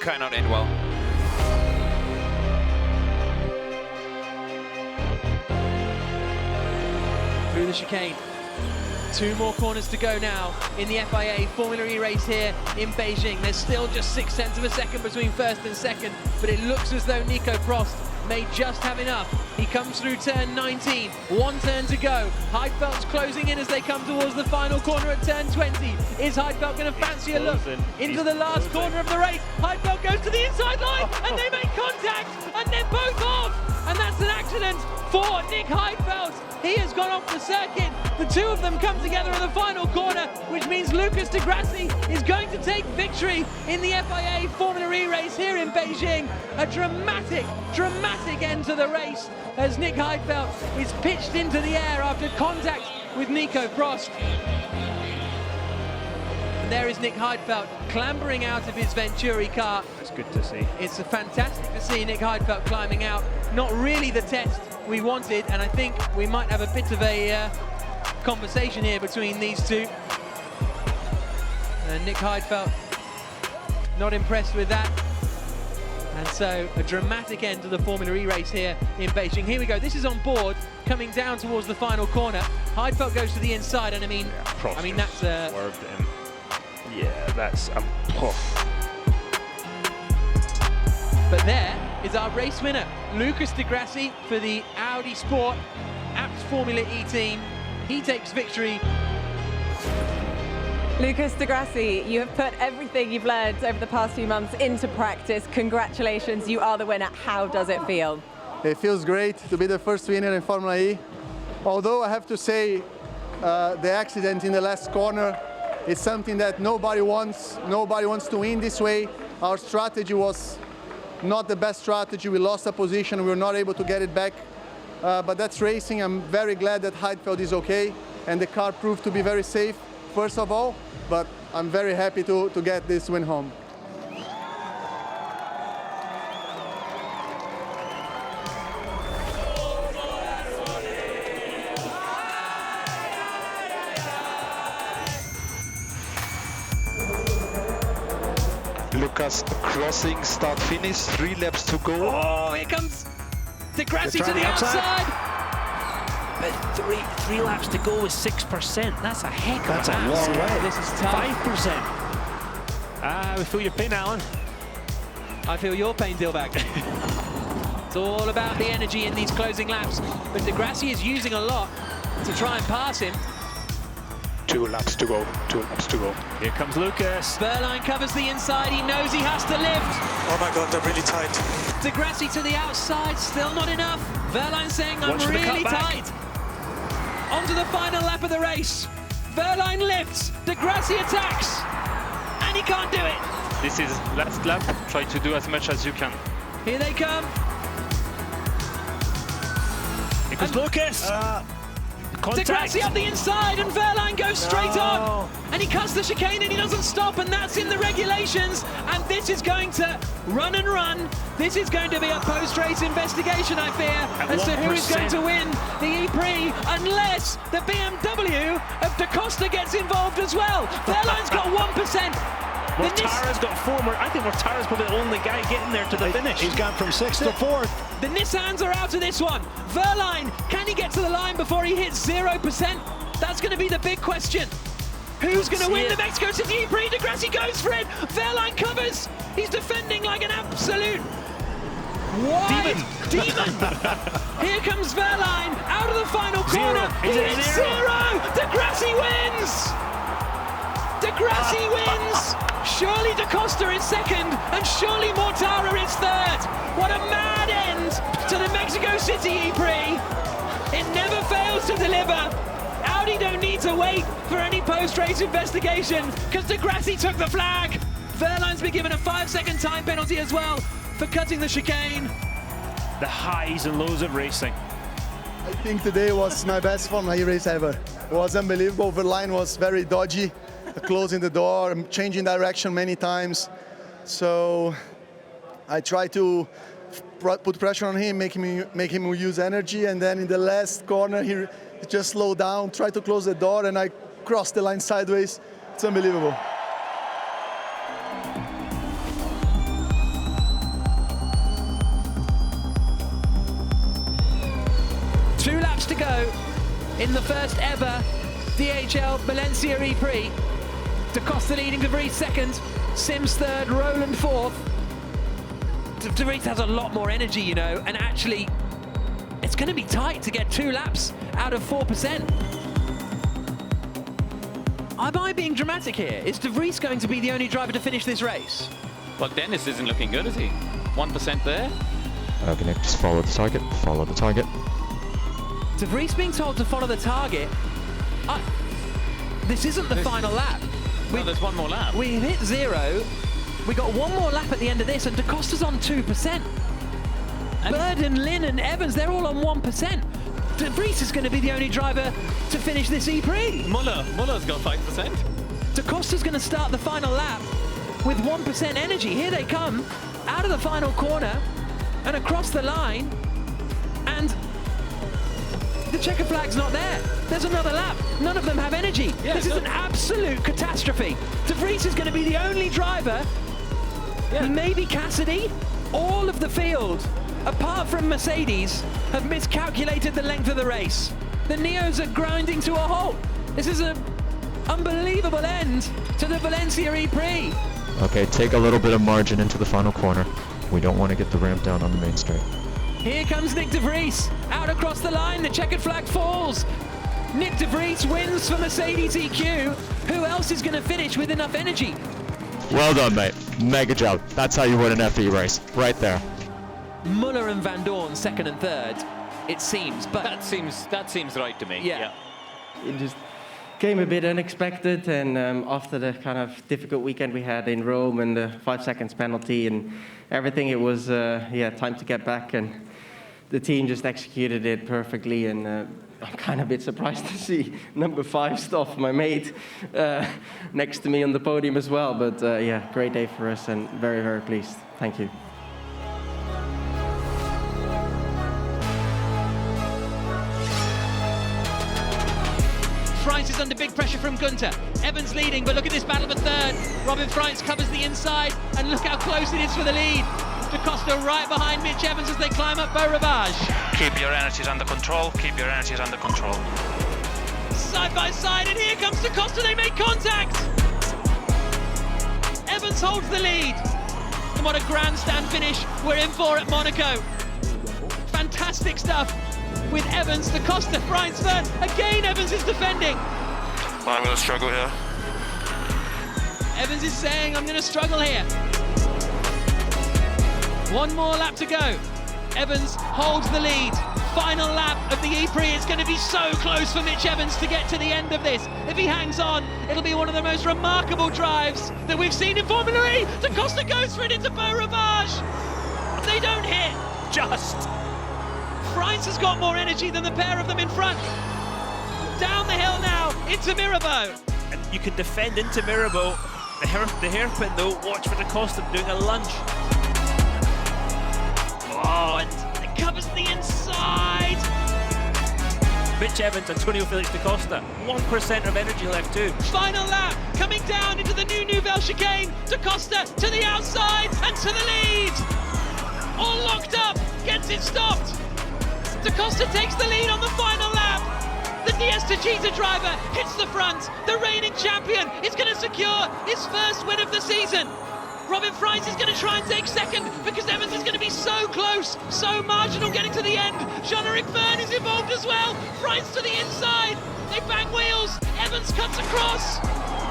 cannot end well. Through the chicane. 2 more corners to go now in the FIA Formula E race here in Beijing. There's still just 0.6 of a second between first and second, but it looks as though Nico Prost may just have enough. He comes through turn 19, 1 turn to go. Heidfeld's closing in as they come towards the final corner at turn 20. Is Heidfeld going to fancy a look into the last corner of the race? Heidfeld goes to the inside line and they make contact and they're both off. And that's an accident for Nick Heidfeld. He has gone off the circuit. The 2 of them come together in the final corner, which means Lucas de Grassi is going to take victory in the FIA Formula E race here in Beijing. A dramatic end to the race as Nick Heidfeld is pitched into the air after contact with Nico Prost. And there is Nick Heidfeld clambering out of his Venturi car. It's good to see. It's fantastic to see Nick Heidfeld climbing out. Not really the test we wanted, and I think we might have a bit of a conversation here between these two. And Nick Heidfeld not impressed with that. And so a dramatic end to the Formula E race here in Beijing. Here we go, this is on board, coming down towards the final corner. Heidfeld goes to the inside, and I mean that's swerved him. Yeah, that's a puff. But there is our race winner, Lucas de Grassi for the Audi Sport Abt Formula E team. He takes victory. Lucas de Grassi, you have put everything you've learned over the past few months into practice. Congratulations, you are the winner. How does it feel? It feels great to be the first winner in Formula E. Although I have to say the accident in the last corner is something that nobody wants to win this way. Our strategy was not the best strategy. We lost a position, we were not able to get it back. But that's racing. I'm very glad that Heidfeld is okay and the car proved to be very safe, first of all, but I'm very happy to get this win home. Lucas crossing, start finish, 3 laps to go. Oh, here comes de Grassi to the outside. But three laps to go with 6%. That's a heck of That's a long way. This is tough. 5%. We feel your pain, Alan. I feel your pain, Dilbach. It's all about the energy in these closing laps. But de Grassi is using a lot to try and pass him. 2 laps to go, 2 laps to go. Here comes Lucas. Verline covers the inside, he knows he has to lift. Oh my God, they're really tight. De Grassi to the outside, still not enough. Verline saying, I'm Watch for the really cutback. tight. On to the final lap of the race. Verline lifts, de Grassi attacks, and he can't do it. This is last lap, try to do as much as you can. Here they come. Here comes Lucas. De Grassi up the inside, and Verline goes straight on. And he cuts the chicane and he doesn't stop, and that's in the regulations. And this is going to run and run. This is going to be a post-race investigation, I fear, as to who is going to win the E-Prix, unless the BMW of Da Costa gets involved as well. Verline's got 1%. Mortara's got 4 more. I think Mortara's probably the only guy getting there to the finish. He's gone from 6th to 4th. The Nissans are out of this one. Verline, can he get to the line before he hits 0%? That's going to be the big question. Who's going to win the Mexico City E-Prix? De Grassi goes for it. Verline covers. He's defending like an absolute demon. Here comes Verline out of the final corner. He hits 0. De Grassi wins. De Grassi wins. Surely Da Costa is second, and surely Mortara is third. What a mad end to the Mexico City E-Prix. It never fails to deliver. Audi don't need to wait for any post-race investigation, because De Grassi took the flag. Verline's been given a 5-second time penalty as well for cutting the chicane. The highs and lows of racing. I think today was my best Formula E race ever. It was unbelievable. Verline was very dodgy, closing the door, changing direction many times. So I tried to put pressure on him, make him use energy, and then in the last corner he just slowed down, tried to close the door, and I crossed the line sideways. It's unbelievable. in the first ever DHL Valencia E-Prix. Da Costa leading De Vries second, Sims third, Roland fourth. De Vries has a lot more energy, you know, and actually it's going to be tight to get 2 laps out of 4%. Am I being dramatic here? Is De Vries going to be the only driver to finish this race? Well, Dennis isn't looking good, is he? 1% there. Gonna just follow the target, follow the target. De Vries being told to follow the target. This isn't the final lap. No, there's one more lap. We hit 0. We got one more lap at the end of this, and Da Costa's on 2%. Burden, Lynn and Evans, they're all on 1%. De Vries is going to be the only driver to finish this E-Prix. Muller's got 5%. Da Costa's going to start the final lap with 1% energy. Here they come, out of the final corner and across the line, and the checker flag's not there. There's another lap. None of them have energy. Yeah, this is an absolute catastrophe. De Vries is going to be the only driver, maybe Cassidy, all of the field, apart from Mercedes, have miscalculated the length of the race. The Neos are grinding to a halt. This is an unbelievable end to the Valencia E-Prix. Okay, take a little bit of margin into the final corner. We don't want to get the ramp down on the main straight. Here comes Nick De Vries, out across the line, the checkered flag falls. Nick De Vries wins for Mercedes EQ. Who else is going to finish with enough energy? Well done, mate. Mega job. That's how you win an FE race, right there. Muller and Van Dorn second and third, it seems, but That seems right to me. Yeah. It just came a bit unexpected, and after the kind of difficult weekend we had in Rome and the 5 seconds penalty and everything, it was time to get back, and the team just executed it perfectly, and I'm kind of a bit surprised to see number 5 Stoff, my mate, next to me on the podium as well. But great day for us and very, very pleased. Thank you. Freins is under big pressure from Gunter. Evans leading, but look at this battle for third. Robin Freins covers the inside, and look how close it is for the lead. Da Costa right behind Mitch Evans as they climb up Beau Rivage. Keep your energies under control, keep your energies under control. Side by side, and here comes Da Costa, they make contact! Evans holds the lead. And what a grandstand finish we're in for at Monaco. Fantastic stuff with Evans, Da Costa, Freins third. Again, Evans is defending. I'm going to struggle here. Evans is saying, I'm going to struggle here. One more lap to go. Evans holds the lead. Final lap of the E-Prix. It's going to be so close for Mitch Evans to get to the end of this. If he hangs on, it'll be one of the most remarkable drives that we've seen in Formula E. Da Costa goes for it into Beau Rivage. They don't hit. Just. Freins has got more energy than the pair of them in front. Down the hill now, into Mirabeau. And you can defend into Mirabeau. The hairpin though, watch for Da Costa doing a lunge. Oh, and it covers the inside. Mitch Evans, Antonio Felix Da Costa, 1% of energy left too. Final lap, coming down into the new Nouvelle chicane. Da Costa to the outside and to the lead. All locked up, gets it stopped. Da Costa takes the lead on the final lap. The DS2Gita driver hits the front. The reigning champion is going to secure his first win of the season. Robin Freins is going to try and take second because Evans is going to be so close, so marginal getting to the end. Jean-Eric Verne is involved as well. Freins to the inside. They bang wheels. Evans cuts across.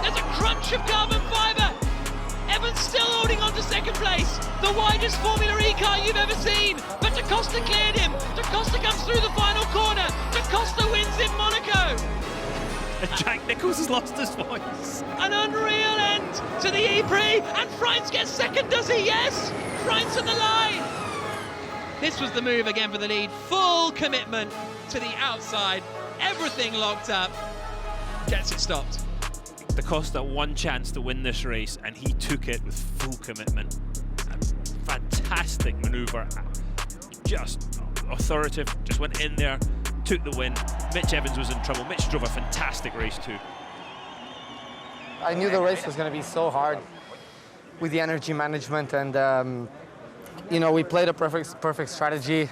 There's a crunch of carbon fibre. Evans still holding on to second place. The widest Formula E car you've ever seen. But Da Costa cleared him. Da Costa comes through the final corner. Da Costa wins in Monaco. And Jack Nicholls has lost his voice. An unreal end to the E-Prix, and Freins gets second, does he? Yes! Freins on the line! This was the move again for the lead. Full commitment to the outside. Everything locked up. Gets it stopped. Da Costa one chance to win this race, and he took it with full commitment. A fantastic manoeuvre. Just authoritative, just went in there, took the win. Mitch Evans was in trouble. Mitch drove a fantastic race too. I knew the race was going to be so hard with the energy management, and we played a perfect strategy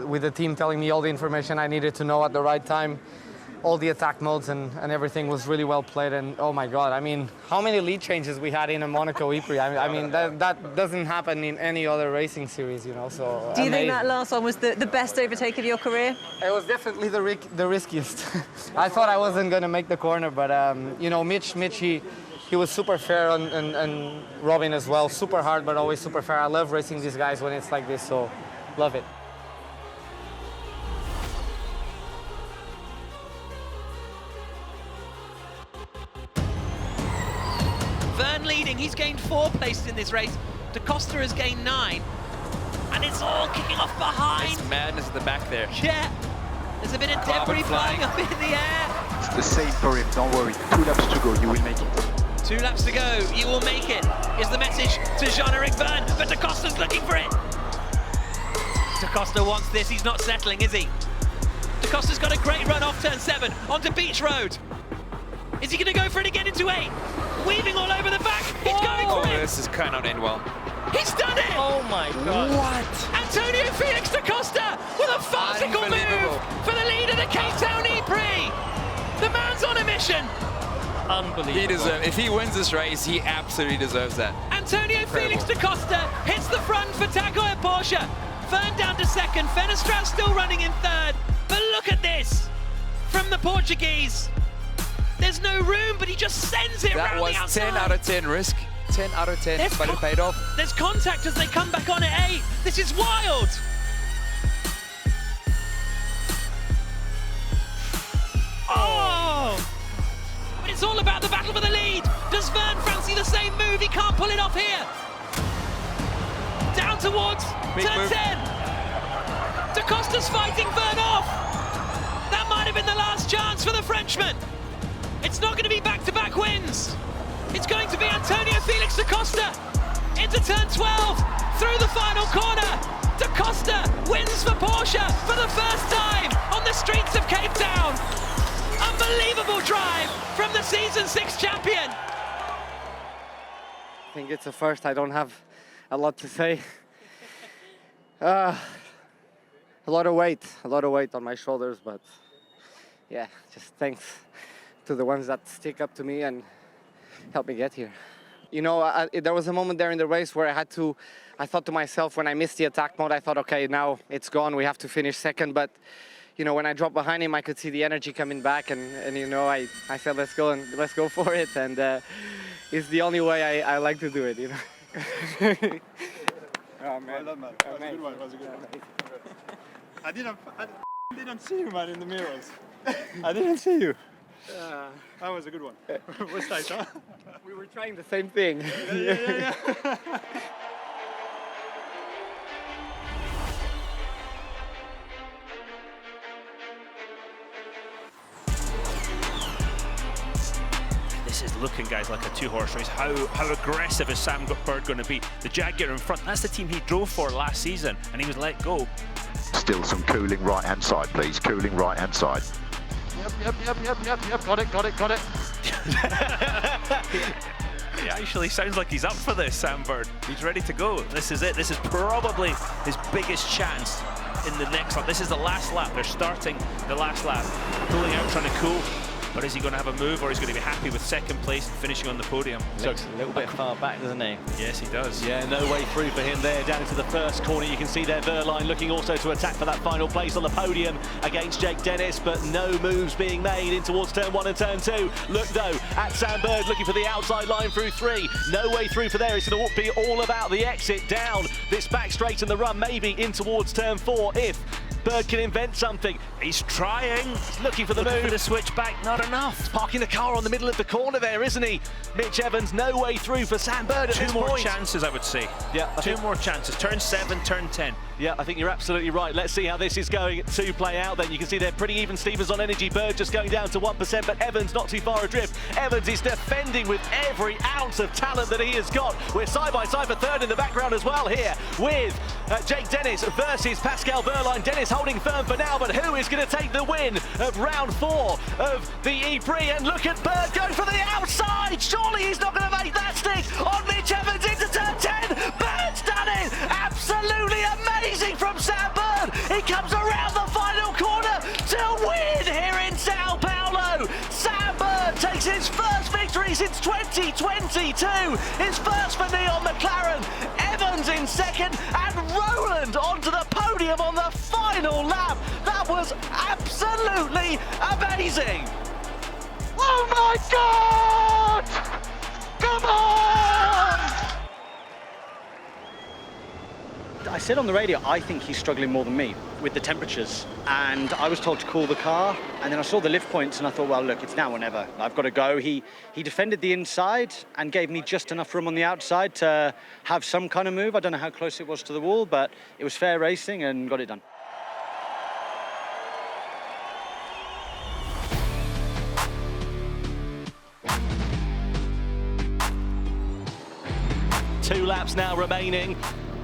with the team telling me all the information I needed to know at the right time. all the attack modes and everything was really well played. And oh my God, I mean, how many lead changes we had in a Monaco Ypres? I mean, that doesn't happen in any other racing series, you know. So do you think that last one was the best overtake of your career? It was definitely the riskiest. I thought I wasn't going to make the corner, but you know, Mitch, he was super fair, and Robin as well. Super hard, but always super fair. I love racing these guys when it's like this, so love it. Vern leading, he's gained 4 places in this race. Da Costa has gained 9. And it's all kicking off behind. It's madness at the back there. Yeah. There's a bit of debris flying up in the air. It's the same for him, don't worry. 2 laps to go, you will make it. 2 laps to go, you will make it, is the message to Jean-Eric Vern, but Da Costa's looking for it. Da Costa wants this, he's not settling, is he? Da Costa's got a great run off turn 7, onto Beach Road. Is he going to go for it again into 8? Weaving all over the back, he's going for it! This is cannot end well. He's done it! Oh my God. What? Antonio Felix Da Costa with a farcical move for the lead of the Cape Town Ypres. The man's on a mission. Unbelievable. If he wins this race, he absolutely deserves that. Antonio Felix Da Costa hits the front for Tagoya Porsche. Vern down to 2nd, Fenestral still running in 3rd. But look at this from the Portuguese. There's no room, but he just sends it round the outside. That was 10 out of 10 risk. 10 out of 10, but it paid off. There's contact as they come back on at 8. This is wild. Oh! But it's all about the battle for the lead. Does Vern fancy the same move? He can't pull it off here. Down towards turn 10. Da Costa's fighting Vern off. That might have been the last chance for the Frenchman. It's not going to be back-to-back wins. It's going to be Antonio Felix Da Costa into turn 12, through the final corner. Da Costa wins for Porsche for the first time on the streets of Cape Town. Unbelievable drive from the Season 6 champion. I think it's a first. I don't have a lot to say. A lot of weight on my shoulders, but yeah, just thanks to the ones that stick up to me and help me get here. You know, there was a moment there in the race where I thought to myself, when I missed the attack mode, I thought, okay, now it's gone, we have to finish 2nd. But, you know, when I dropped behind him, I could see the energy coming back, and you know, I said, let's go for it. And it's the only way I like to do it, you know. Oh, man. Well done, man. That was a good one. That was a good one. I didn't see you, man, in the mirrors. I didn't see you. That was a good one. Was tight, huh? We were trying the same thing. Yeah. This is looking, guys, like a 2-horse race. How aggressive is Sam Bird going to be? The Jaguar in front, that's the team he drove for last season, and he was let go. Still some cooling right-hand side, please. Cooling right-hand side. Yep. Got it. He actually sounds like he's up for this, Sam Bird. He's ready to go. This is it. This is probably his biggest chance in the next lap. This is the last lap. They're starting the last lap. Pulling out, trying to cool. But is he going to have a move, or is he going to be happy with 2nd place and finishing on the podium? Looks a little bit far back, doesn't he? Yes, he does. Yeah, no way through for him there. Down into the first corner, you can see there Verline looking also to attack for that final place on the podium against Jake Dennis, but no moves being made in towards turn 1 and turn 2. Look though at Sam Bird looking for the outside line through 3. No way through for there. It's going to be all about the exit down this back straight and the run, maybe in towards turn 4 if Bird can invent something. He's trying. He's looking for the move. The switch back, not enough. He's parking the car on the middle of the corner there, isn't he? Mitch Evans, no way through for Sam Bird at this point. 2 more chances, I would say. Yeah, 2 more chances. Turn 7, turn 10. Yeah, I think you're absolutely right. Let's see how this is going to play out then. You can see they're pretty even Stevens on energy. Bird just going down to 1%, but Evans not too far adrift. Evans is defending with every ounce of talent that he has got. We're side by side for 3rd in the background as well here with Jake Dennis versus Pascal Verline. Dennis holding firm for now, but who is going to take the win of round 4 of the Ypres? And look at Bird going for the outside. Surely he's not going to make that stick on Mitch Evans into turn 10. Bird's done it. Absolutely amazing from Sam Bird. He comes around the final corner to win here in Sao Paulo. It's his first victory since 2022. His first for Neon McLaren. Evans in second and Roland onto the podium on the final lap. That was absolutely amazing. Oh my God! Come on! I said on the radio, I think he's struggling more than me with the temperatures. And I was told to cool the car. And then I saw the lift points and I thought, well, look, it's now or never. I've got to go. He defended the inside and gave me just enough room on the outside to have some kind of move. I don't know how close it was to the wall, but it was fair racing and got it done. Two laps now remaining.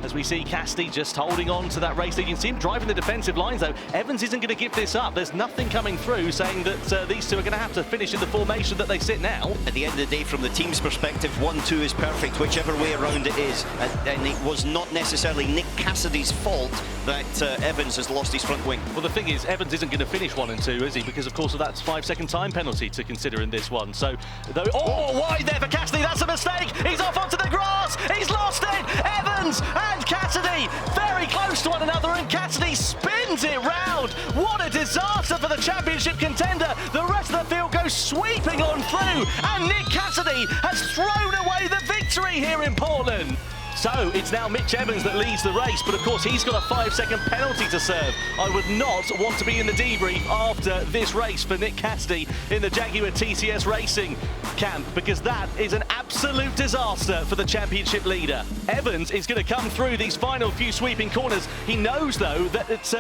As we see Cassidy just holding on to that race lead. You can see him driving the defensive lines though. Evans isn't going to give this up. There's nothing coming through saying that these two are going to have to finish in the formation that they sit now. At the end of the day, from the team's perspective, 1-2 is perfect, whichever way around it is. And it was not necessarily Nick Cassidy's fault that Evans has lost his front wing. Well, the thing is, Evans isn't going to finish 1 and 2, is he? Because, of course, of that 5-second time penalty to consider in this one. So, though, wide there for Cassidy. That's a mistake. He's off onto the grass. He's lost it. Evans and Cassidy very close to one another, and Cassidy spins it round. What a disaster for the championship contender. The rest of the field goes sweeping on through, and Nick Cassidy has thrown away the victory here in Portland. So it's now Mitch Evans that leads the race, but of course he's got a 5-second penalty to serve. I would not want to be in the debrief after this race for Nick Cassidy in the Jaguar TCS Racing camp, because that is an absolute disaster for the championship leader. Evans is going to come through these final few sweeping corners. He knows though that it's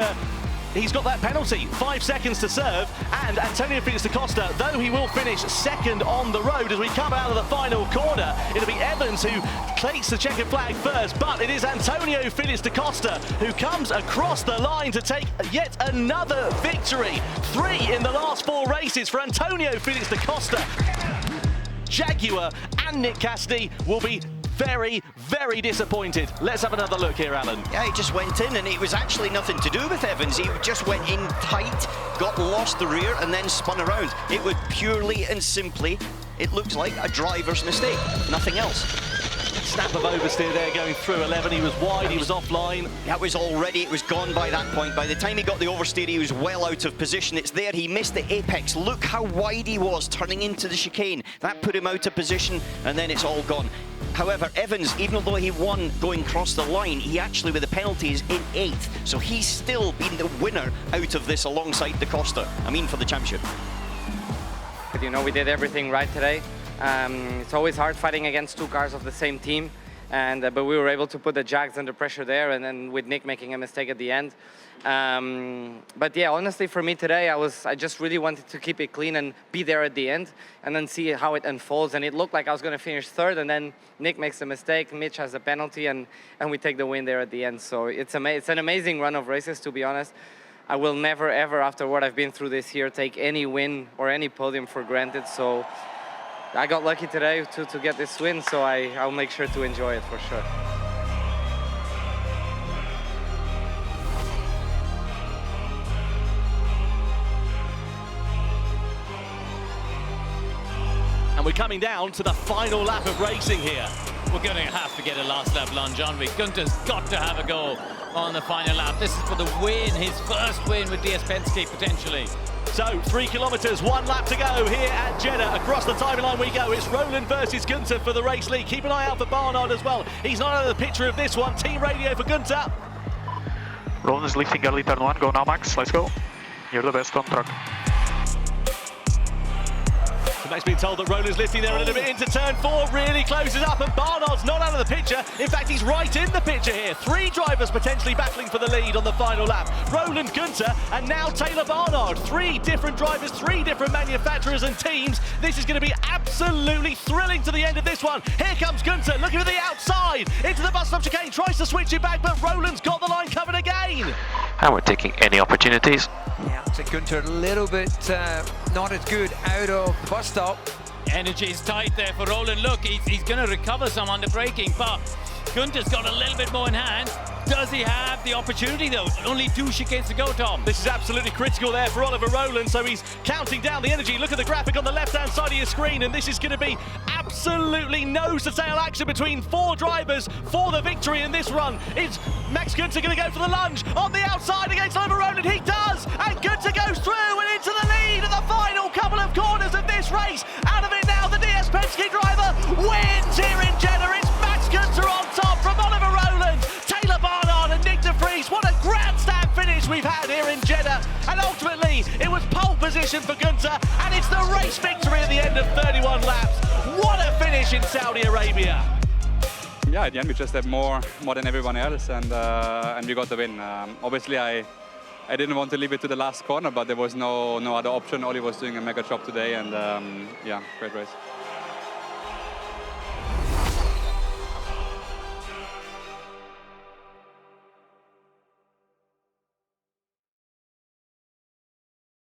he's got that penalty, 5 seconds to serve, and Antonio Felix da Costa, though he will finish second on the road as we come out of the final corner, it'll be Evans who takes the checkered flag first, but it is Antonio Felix da Costa who comes across the line to take yet another victory. 3 in the last 4 races for Antonio Felix da Costa. Jaguar and Nick Cassidy will be very, very disappointed. Let's have another look here, Alan. Yeah, he just went in and it was actually nothing to do with Evans. He just went in tight, got lost the rear and then spun around. It was purely and simply, it looks like a driver's mistake, nothing else. Snap of oversteer there going through 11. He was wide, he was offline. That was already, it was gone by that point. By the time he got the oversteer, he was well out of position. It's there, he missed the apex. Look how wide he was turning into the chicane. That put him out of position and then it's all gone. However, Evans, even though he won going across the line, he actually, with the penalties, in 8th. So he's still been the winner out of this alongside da Costa. I mean, for the championship. But you know, we did everything right today. It's always hard fighting against 2 cars of the same team, and but we were able to put the Jags under pressure there, and then with Nick making a mistake at the end. But yeah, honestly, for me today, I just really wanted to keep it clean and be there at the end, and then see how it unfolds. And it looked like I was going to finish 3rd, and then Nick makes a mistake, Mitch has a penalty, and we take the win there at the end. So it's an amazing run of races, to be honest. I will never, ever, after what I've been through this year, take any win or any podium for granted. So I got lucky today to get this win, so I'll make sure to enjoy it for sure. And we're coming down to the final lap of racing here. We're going to have to get a last lap lunge, aren't we? Gunter's got to have a go on the final lap. This is for the win, his first win with DS Penske potentially. So 3 kilometres, 1 lap to go here at Jeddah. Across the timeline we go. It's Roland versus Gunter for the race lead. Keep an eye out for Barnard as well. He's not out of the picture of this one. Team radio for Gunter. Roland is lifting early turn 1. Go now, Max. Let's go. You're the best on track. Max being told that Roland's lifting there a little bit into turn 4, really closes up, and Barnard's not out of the picture. In fact, he's right in the picture here. 3 drivers potentially battling for the lead on the final lap. Roland, Gunter, and now Taylor Barnard. 3 different drivers, 3 different manufacturers and teams. This is going to be absolutely thrilling to the end of this one. Here comes Gunter, looking to the outside, into the bus stop chicane, tries to switch it back, but Roland's got the line covered again. And we're taking any opportunities. Yeah, so Gunter a little bit not as good out of the bus stop. Energy is tight there for Roland. Look, he's going to recover some on the braking, but Gunter's got a little bit more in hand. Does he have the opportunity though? Only 2 chicanes to go, Tom. This is absolutely critical there for Oliver Rowland, so he's counting down the energy. Look at the graphic on the left-hand side of your screen, and this is going to be absolutely nose-to-tail action between 4 drivers for the victory in this run. Is Max Günther going to go for the lunge on the outside against Oliver Rowland? He does, and Günther goes through and into the lead in the final couple of corners of this race. Out of it now, the DS Penske driver wins here in Jeddah. It's Max Günther on top from Oliver Rowland, Taylor Barnard and Nick de Vries. What a grandstand finish we've had here in Jeddah. And ultimately, it was pole position for Günther, and it's the race victory at the end of 31 laps. What a finish in Saudi Arabia. Yeah, at the end we just had more than everyone else, and we got the win. Obviously, I didn't want to leave it to the last corner, but there was no other option. Oli was doing a mega job today, and yeah, great race.